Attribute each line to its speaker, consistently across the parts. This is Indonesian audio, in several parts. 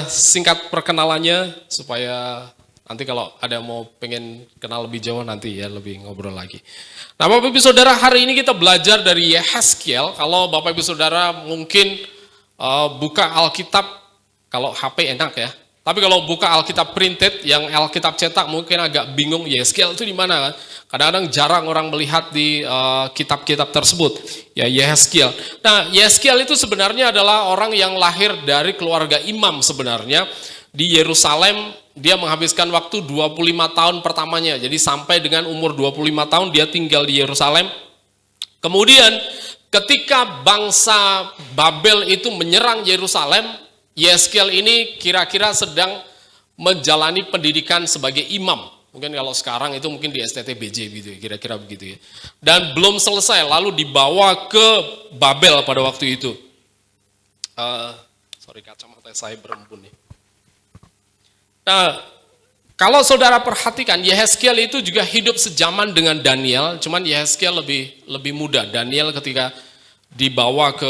Speaker 1: Singkat perkenalannya supaya nanti kalau ada yang mau pengen kenal lebih jauh nanti ya lebih ngobrol lagi. Nah Bapak Ibu Saudara, hari ini kita belajar dari Yehezkiel. Kalau Bapak Ibu Saudara mungkin buka Alkitab, kalau HP enak ya. Tapi kalau buka Alkitab printed, yang Alkitab cetak mungkin agak bingung, Yehezkiel itu di mana kan? Kadang-kadang jarang orang melihat di kitab-kitab tersebut. Ya Yehezkiel. Nah Yehezkiel itu sebenarnya adalah orang yang lahir dari keluarga imam sebenarnya. Di Yerusalem dia menghabiskan waktu 25 tahun pertamanya. Jadi sampai dengan umur 25 tahun dia tinggal di Yerusalem. Kemudian ketika bangsa Babel itu menyerang Yerusalem, Yehezkiel ini kira-kira sedang menjalani pendidikan sebagai imam. Mungkin kalau sekarang itu mungkin di STTBJ gitu ya, kira-kira begitu ya. Dan belum selesai, lalu dibawa ke Babel pada waktu itu. Sorry, kacamata saya berembun nih. Nah, kalau saudara perhatikan, Yehezkiel itu juga hidup sejaman dengan Daniel, cuman Yehezkiel lebih muda. Daniel ketika dibawa ke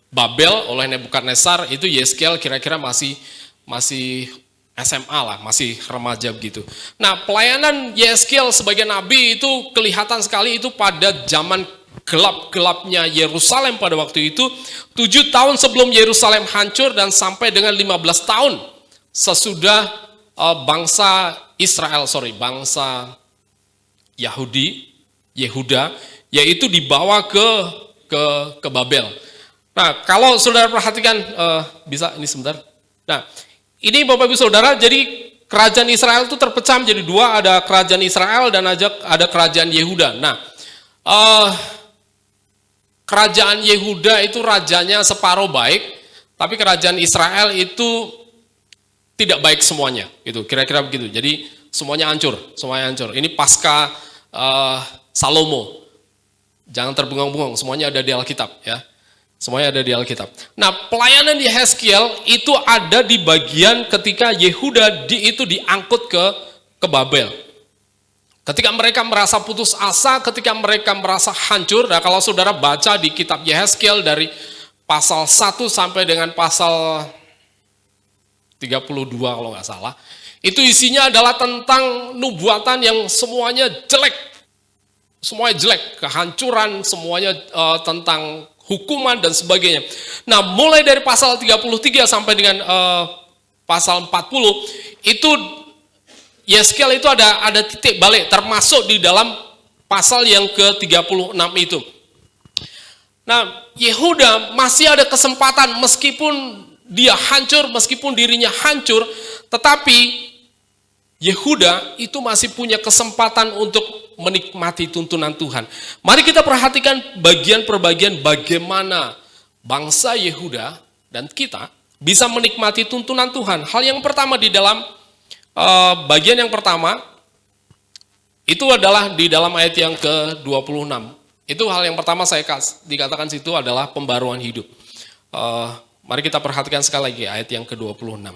Speaker 1: Babel oleh Nebukadnezar, itu Yehezkiel kira-kira masih SMA lah, masih remaja begitu. Nah, pelayanan Yehezkiel sebagai nabi itu kelihatan sekali itu pada zaman gelap-gelapnya Yerusalem pada waktu itu. 7 tahun sebelum Yerusalem hancur dan sampai dengan 15 tahun sesudah bangsa Yehuda, yaitu dibawa ke Babel. Nah, kalau saudara perhatikan, bisa ini sebentar. Nah, ini Bapak Ibu Saudara, jadi kerajaan Israel itu terpecah menjadi dua, ada kerajaan Israel dan ada kerajaan Yehuda. Nah, kerajaan Yehuda itu rajanya separuh baik, tapi kerajaan Israel itu tidak baik semuanya, gitu. Kira-kira begitu. Jadi semuanya hancur. Ini pasca Salomo. Jangan terbengong-bengong, semuanya ada di Alkitab ya. Semuanya ada di Alkitab. Nah, pelayanan Yehezkiel itu ada di bagian ketika Yehuda itu diangkut ke Babel. Ketika mereka merasa putus asa, ketika mereka merasa hancur. Nah, kalau saudara baca di kitab Yehezkiel dari pasal 1 sampai dengan pasal 32 kalau nggak salah, itu isinya adalah tentang nubuatan yang semuanya jelek. Semuanya jelek, kehancuran, semuanya tentang hukuman dan sebagainya. Nah, mulai dari pasal 33 sampai dengan pasal 40, itu Yehezkiel itu ada titik balik, termasuk di dalam pasal yang ke-36 itu. Nah, Yehuda masih ada kesempatan meskipun dia hancur, meskipun dirinya hancur, tetapi Yehuda itu masih punya kesempatan untuk menikmati tuntunan Tuhan. Mari kita perhatikan bagian per bagian bagaimana bangsa Yehuda dan kita bisa menikmati tuntunan Tuhan. Hal yang pertama di dalam bagian yang pertama itu adalah di dalam ayat yang ke-26. Itu hal yang pertama saya dikatakan situ adalah pembaruan hidup. Mari kita perhatikan sekali lagi ayat yang ke-26.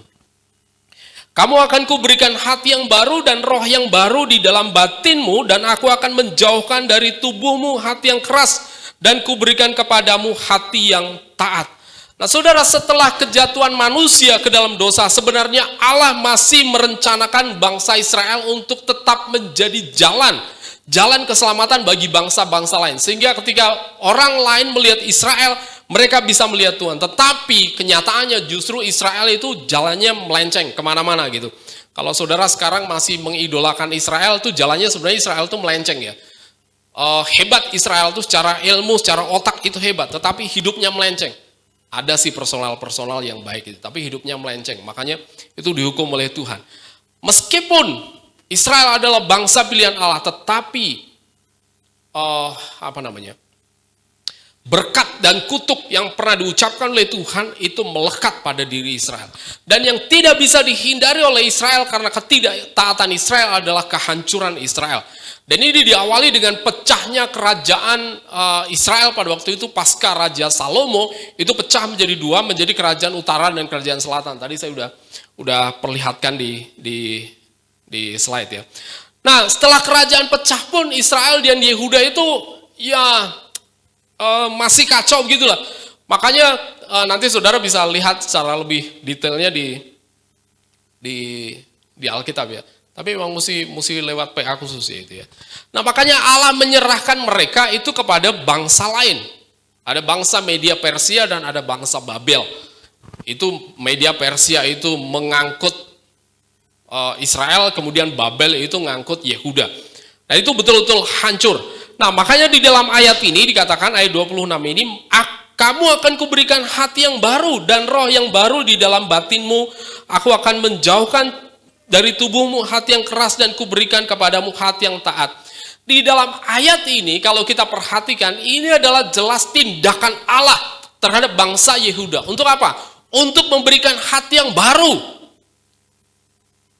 Speaker 1: Kamu akan kuberikan hati yang baru dan roh yang baru di dalam batinmu, dan aku akan menjauhkan dari tubuhmu hati yang keras, dan kuberikan kepadamu hati yang taat. Nah saudara, setelah kejatuhan manusia ke dalam dosa, sebenarnya Allah masih merencanakan bangsa Israel untuk tetap menjadi jalan keselamatan bagi bangsa-bangsa lain. Sehingga ketika orang lain melihat Israel, mereka bisa melihat Tuhan, tetapi kenyataannya justru Israel itu jalannya melenceng kemana-mana gitu. Kalau saudara sekarang masih mengidolakan Israel, tuh jalannya sebenarnya Israel itu melenceng ya. Hebat Israel itu secara ilmu, secara otak itu hebat, tetapi hidupnya melenceng. Ada sih personal yang baik itu, tapi hidupnya melenceng. Makanya itu dihukum oleh Tuhan. Meskipun Israel adalah bangsa pilihan Allah, tetapi berkat dan kutuk yang pernah diucapkan oleh Tuhan itu melekat pada diri Israel. Dan yang tidak bisa dihindari oleh Israel karena ketidaktaatan Israel adalah kehancuran Israel. Dan ini diawali dengan pecahnya kerajaan Israel pada waktu itu pasca Raja Salomo, itu pecah menjadi dua, menjadi kerajaan utara dan kerajaan selatan. Tadi saya udah perlihatkan di slide ya. Nah, setelah kerajaan pecah pun Israel dan Yehuda itu ya masih kacau begitulah. Makanya nanti saudara bisa lihat secara lebih detailnya di Alkitab ya. Tapi memang mesti lewat PA khusus ya itu ya. Nah makanya Allah menyerahkan mereka itu kepada bangsa lain. Ada bangsa Media Persia dan ada bangsa Babel. Itu Media Persia itu mengangkut Israel, kemudian Babel itu ngangkut Yehuda. Nah itu betul-betul hancur. Nah makanya di dalam ayat ini dikatakan ayat 26 ini, kamu akan kuberikan hati yang baru dan roh yang baru di dalam batinmu. Aku akan menjauhkan dari tubuhmu hati yang keras dan kuberikan kepadamu hati yang taat. Di dalam ayat ini kalau kita perhatikan, ini adalah jelas tindakan Allah terhadap bangsa Yehuda. Untuk apa? Untuk memberikan hati yang baru.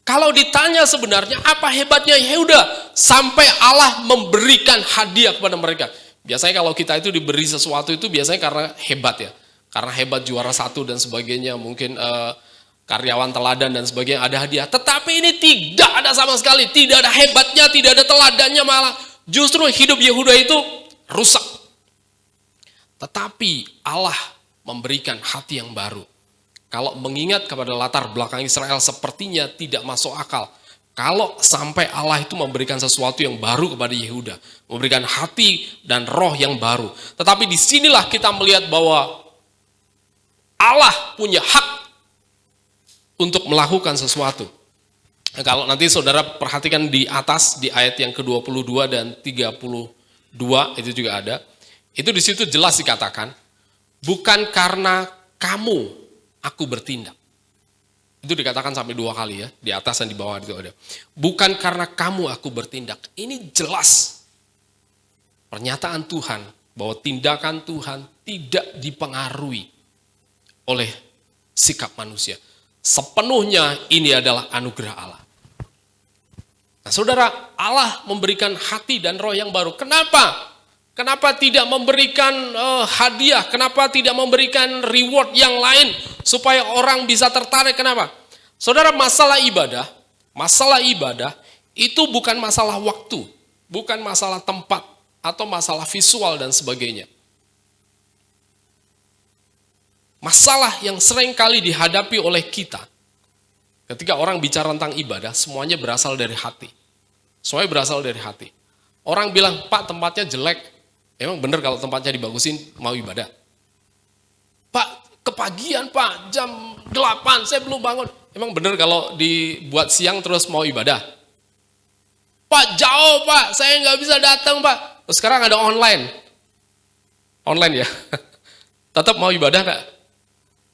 Speaker 1: Kalau ditanya sebenarnya apa hebatnya Yehuda sampai Allah memberikan hadiah kepada mereka. Biasanya kalau kita itu diberi sesuatu itu biasanya karena hebat ya. Karena hebat juara satu dan sebagainya, mungkin karyawan teladan dan sebagainya ada hadiah. Tetapi ini tidak ada sama sekali, tidak ada hebatnya, tidak ada teladannya, malah justru hidup Yehuda itu rusak. Tetapi Allah memberikan hati yang baru. Kalau mengingat kepada latar belakang Israel sepertinya tidak masuk akal. Kalau sampai Allah itu memberikan sesuatu yang baru kepada Yehuda. Memberikan hati dan roh yang baru. Tetapi disinilah kita melihat bahwa Allah punya hak untuk melakukan sesuatu. Nah, kalau nanti saudara perhatikan di atas, di ayat yang ke-22 dan 32, itu juga ada. Itu di situ jelas dikatakan, bukan karena kamu aku bertindak. Itu dikatakan sampai 2 kali ya, di atas dan di bawah itu ada. Bukan karena kamu aku bertindak. Ini jelas pernyataan Tuhan bahwa tindakan Tuhan tidak dipengaruhi oleh sikap manusia. Sepenuhnya ini adalah anugerah Allah. Nah saudara, Allah memberikan hati dan roh yang baru. Kenapa? Kenapa tidak memberikan hadiah? Kenapa tidak memberikan reward yang lain supaya orang bisa tertarik? Kenapa? Saudara, masalah ibadah itu bukan masalah waktu, bukan masalah tempat atau masalah visual dan sebagainya. Masalah yang sering kali dihadapi oleh kita ketika orang bicara tentang ibadah, semuanya berasal dari hati. Semuanya berasal dari hati. Orang bilang, Pak tempatnya jelek. Emang benar kalau tempatnya dibagusin mau ibadah? Pak, kepagian Pak, jam 8 saya belum bangun. Emang benar kalau dibuat siang terus mau ibadah? Pak, jauh Pak, saya nggak bisa datang Pak. Terus sekarang ada online. Online ya? Tetap mau ibadah nggak?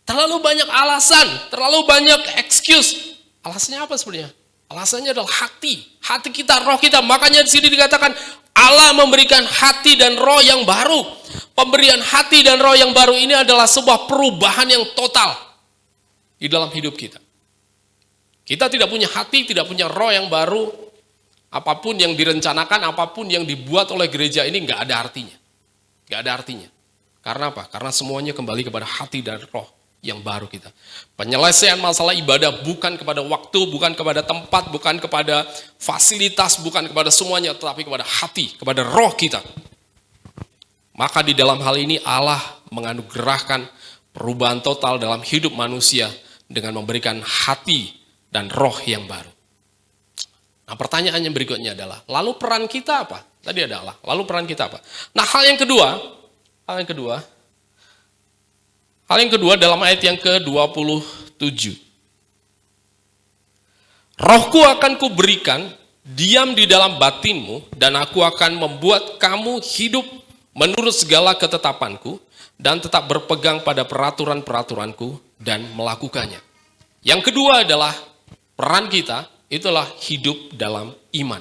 Speaker 1: Terlalu banyak alasan, terlalu banyak excuse. Alasannya apa sebenarnya? Alasannya adalah hati kita, roh kita. Makanya di sini dikatakan Allah memberikan hati dan roh yang baru. Pemberian hati dan roh yang baru ini adalah sebuah perubahan yang total di dalam hidup kita. Kita tidak punya hati, tidak punya roh yang baru. Apapun yang direncanakan, apapun yang dibuat oleh gereja ini nggak ada artinya. Nggak ada artinya. Karena apa? Karena semuanya kembali kepada hati dan roh yang baru kita. Penyelesaian masalah ibadah bukan kepada waktu, bukan kepada tempat, bukan kepada fasilitas, bukan kepada semuanya, tetapi kepada hati, kepada roh kita. Maka di dalam hal ini Allah menganugerahkan perubahan total dalam hidup manusia dengan memberikan hati dan roh yang baru. Nah pertanyaan yang berikutnya adalah, lalu peran kita apa? Tadi ada Allah, lalu peran kita apa? Nah hal yang kedua dalam ayat yang ke-27. Rohku akan kuberikan, diam di dalam batinmu, dan aku akan membuat kamu hidup menurut segala ketetapanku, dan tetap berpegang pada peraturan-peraturanku, dan melakukannya. Yang kedua adalah, peran kita, itulah hidup dalam iman.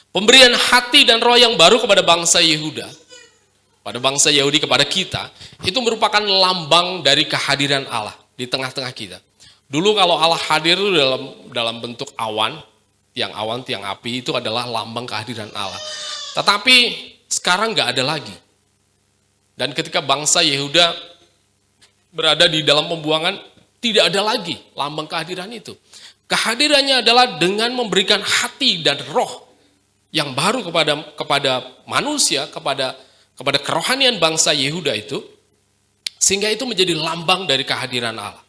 Speaker 1: Pemberian hati dan roh yang baru kepada bangsa Yehuda, pada bangsa Yahudi kepada kita, itu merupakan lambang dari kehadiran Allah di tengah-tengah kita. Dulu kalau Allah hadir itu dalam bentuk awan, tiang api itu adalah lambang kehadiran Allah. Tetapi sekarang nggak ada lagi. Dan ketika bangsa Yehuda berada di dalam pembuangan, tidak ada lagi lambang kehadiran itu. Kehadirannya adalah dengan memberikan hati dan roh yang baru kepada manusia, kepada kerohanian bangsa Yehuda itu, Sehingga itu menjadi lambang dari kehadiran Allah.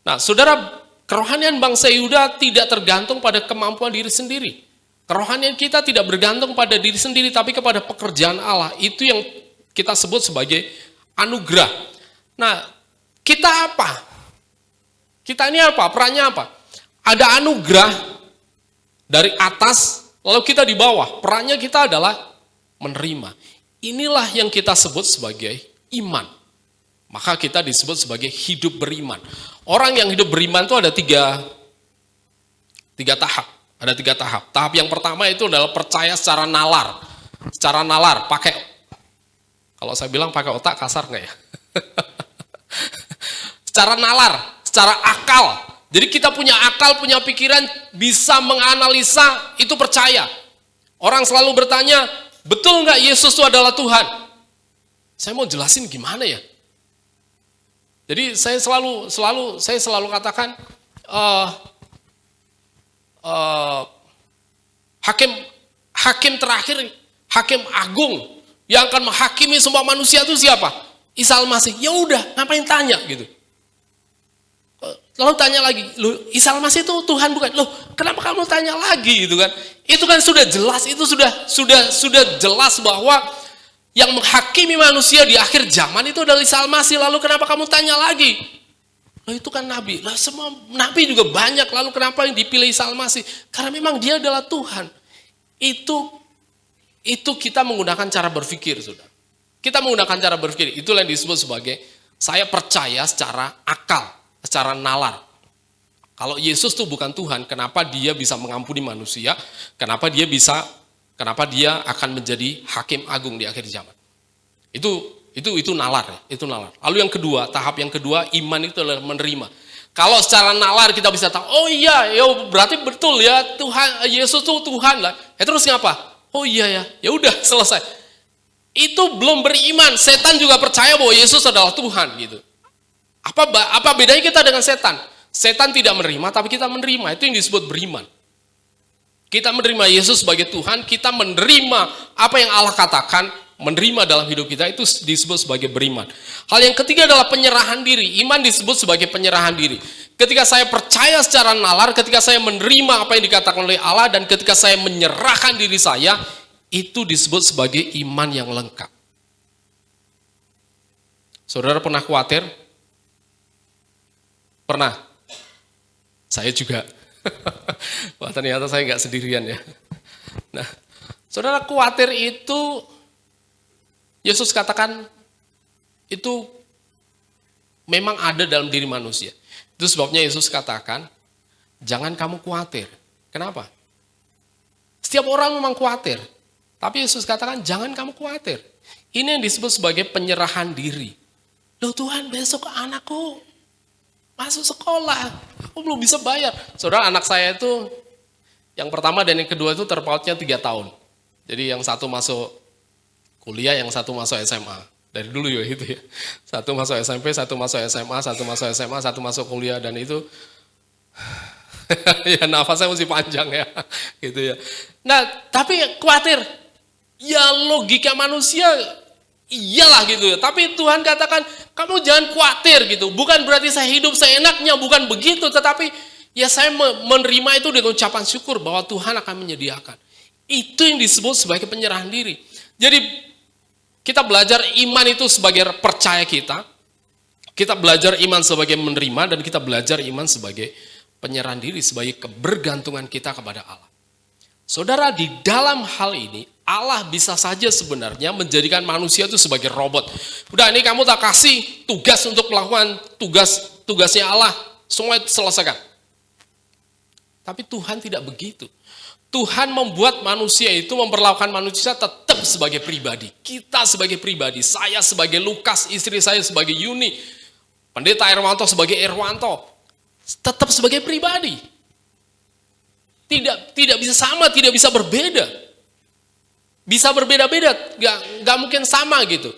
Speaker 1: Nah, saudara, kerohanian bangsa Yehuda tidak tergantung pada kemampuan diri sendiri. Kerohanian kita tidak bergantung pada diri sendiri, tapi kepada pekerjaan Allah. Itu yang kita sebut sebagai anugerah. Nah, kita apa? Kita ini apa? Perannya apa? Ada anugerah dari atas, lalu kita di bawah. Perannya kita adalah menerima. Inilah yang kita sebut sebagai iman. Maka kita disebut sebagai hidup beriman. Orang yang hidup beriman itu ada tiga tahap. Ada 3 tahap. Tahap yang pertama itu adalah percaya secara nalar. Secara nalar, pakai, kalau saya bilang pakai otak kasar nggak ya? Secara nalar, secara akal. Jadi kita punya akal, punya pikiran, bisa menganalisa, itu percaya. Orang selalu bertanya, betul nggak Yesus itu adalah Tuhan? Saya mau jelasin gimana ya? Jadi saya selalu katakan hakim terakhir, hakim agung yang akan menghakimi semua manusia itu siapa? Isa Al-Masih. Ya udah, ngapain tanya gitu? Lalu tanya lagi, loh, Isa Al-Masih itu Tuhan bukan? Loh, kenapa kamu tanya lagi gitu kan? Itu kan sudah jelas, itu sudah jelas bahwa yang menghakimi manusia di akhir zaman itu adalah Isa Al-Masih. Lalu kenapa kamu tanya lagi? Loh, itu kan nabi. Lah semua nabi juga banyak. Lalu kenapa yang dipilih Isa Al-Masih? Karena memang dia adalah Tuhan. Itu kita menggunakan cara berpikir, Saudara. Kita menggunakan cara berpikir. Itulah yang disebut sebagai saya percaya secara akal, secara nalar. Kalau Yesus itu bukan Tuhan, kenapa dia bisa mengampuni manusia? Kenapa dia akan menjadi hakim agung di akhir zaman? Itu nalar ya, itu nalar. Lalu yang kedua, tahap yang kedua, iman itu adalah menerima. Kalau secara nalar kita bisa tahu, oh iya, ya berarti betul ya Tuhan, Yesus itu Tuhan lah. Terus ngapa? Oh iya ya, ya udah selesai. Itu belum beriman. Setan juga percaya bahwa Yesus adalah Tuhan gitu. Apa bedanya kita dengan setan? Setan tidak menerima, tapi kita menerima. Itu yang disebut beriman. Kita menerima Yesus sebagai Tuhan, kita menerima apa yang Allah katakan, menerima dalam hidup kita, itu disebut sebagai beriman. Hal yang ketiga adalah penyerahan diri. Iman disebut sebagai penyerahan diri. Ketika saya percaya secara nalar, ketika saya menerima apa yang dikatakan oleh Allah, dan ketika saya menyerahkan diri saya, itu disebut sebagai iman yang lengkap. Saudara pernah khawatir? Pernah? Saya juga. Wah, ternyata saya nggak sendirian ya. Nah, saudara, khawatir itu Yesus katakan itu memang ada dalam diri manusia. Itu sebabnya Yesus katakan, jangan kamu khawatir. Kenapa? Setiap orang memang khawatir. Tapi Yesus katakan, jangan kamu khawatir. Ini yang disebut sebagai penyerahan diri. Loh Tuhan, besok anakku masuk sekolah, aku belum bisa bayar. Saudara, anak saya itu yang pertama dan yang kedua itu terpautnya 3 tahun. Jadi yang satu masuk kuliah, yang satu masuk SMA. Dari dulu ya itu ya. Satu masuk SMP, satu masuk SMA, satu masuk SMA, satu masuk kuliah, dan itu ya nafasnya mesti panjang ya. Gitu ya. Nah, tapi khawatir. Ya logika manusia iyalah gitu ya. Tapi Tuhan katakan, kamu jangan khawatir gitu. Bukan berarti saya hidup seenaknya, bukan begitu, tetapi ya saya menerima itu dengan ucapan syukur bahwa Tuhan akan menyediakan. Itu yang disebut sebagai penyerahan diri. Jadi kita belajar iman itu sebagai percaya kita belajar iman sebagai menerima, dan kita belajar iman sebagai penyerahan diri, sebagai kebergantungan kita kepada Allah. Saudara, di dalam hal ini Allah bisa saja sebenarnya menjadikan manusia itu sebagai robot. Udah, ini kamu tak kasih tugas untuk melakukan tugasnya Allah, semua selesaikan. Tapi Tuhan tidak begitu. Tuhan membuat manusia itu, memperlakukan manusia tetap sebagai pribadi. Kita sebagai pribadi, saya sebagai Lukas, istri saya sebagai Yuni, Pendeta Irwanto sebagai Irwanto, tetap sebagai pribadi. Tidak bisa sama, tidak bisa berbeda. Bisa berbeda-beda, nggak mungkin sama gitu.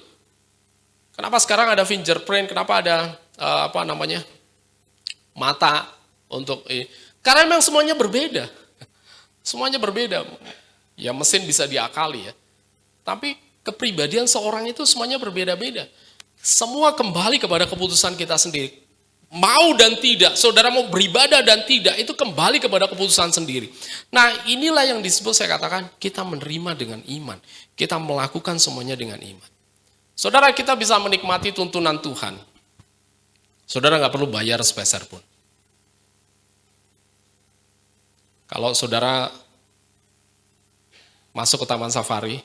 Speaker 1: Kenapa sekarang ada fingerprint? Kenapa ada mata untuk ini? Karena memang semuanya berbeda. Semuanya berbeda. Ya mesin bisa diakali ya. Tapi kepribadian seorang itu semuanya berbeda-beda. Semua kembali kepada keputusan kita sendiri. Mau dan tidak, saudara mau beribadah dan tidak, itu kembali kepada keputusan sendiri. Nah, inilah yang disebut, saya katakan, kita menerima dengan iman. Kita melakukan semuanya dengan iman. Saudara, kita bisa menikmati tuntunan Tuhan. Saudara nggak perlu bayar sepeser pun. Kalau saudara masuk ke Taman Safari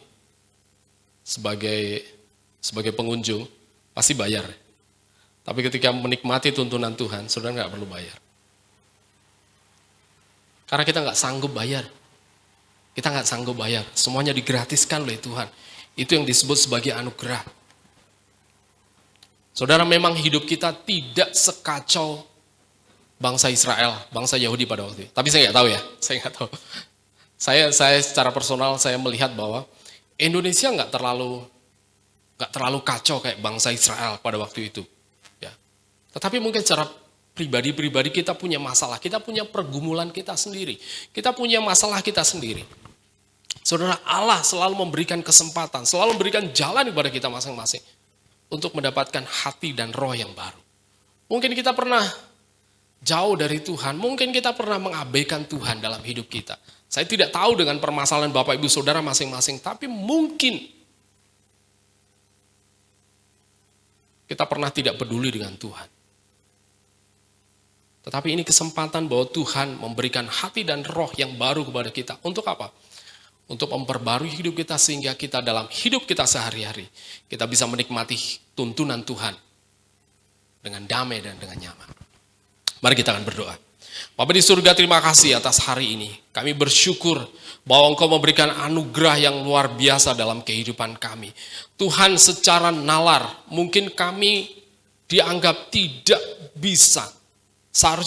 Speaker 1: sebagai pengunjung, pasti bayar. Tapi ketika menikmati tuntunan Tuhan, saudara nggak perlu bayar. Karena kita nggak sanggup bayar. Kita nggak sanggup bayar. Semuanya digratiskan oleh Tuhan. Itu yang disebut sebagai anugerah. Saudara, memang hidup kita tidak sekacau bangsa Israel, bangsa Yahudi pada waktu itu. Tapi saya nggak tahu ya, saya nggak tahu. Saya secara personal saya melihat bahwa Indonesia nggak terlalu kacau kayak bangsa Israel pada waktu itu. Ya. Tetapi mungkin secara pribadi kita punya masalah, kita punya pergumulan kita sendiri, kita punya masalah kita sendiri. Saudara, Allah selalu memberikan kesempatan, selalu memberikan jalan kepada kita masing-masing untuk mendapatkan hati dan roh yang baru. Mungkin kita pernah jauh dari Tuhan, mungkin kita pernah mengabaikan Tuhan dalam hidup kita. Saya tidak tahu dengan permasalahan Bapak Ibu Saudara masing-masing, tapi mungkin kita pernah tidak peduli dengan Tuhan. Tetapi ini kesempatan bahwa Tuhan memberikan hati dan roh yang baru kepada kita. Untuk apa? Untuk memperbarui hidup kita sehingga kita dalam hidup kita sehari-hari, kita bisa menikmati tuntunan Tuhan dengan damai dan dengan nyaman. Mari kita akan berdoa. Bapa di surga, terima kasih atas hari ini. Kami bersyukur bahwa Engkau memberikan anugerah yang luar biasa dalam kehidupan kami. Tuhan, secara nalar, mungkin kami dianggap tidak bisa. Seharusnya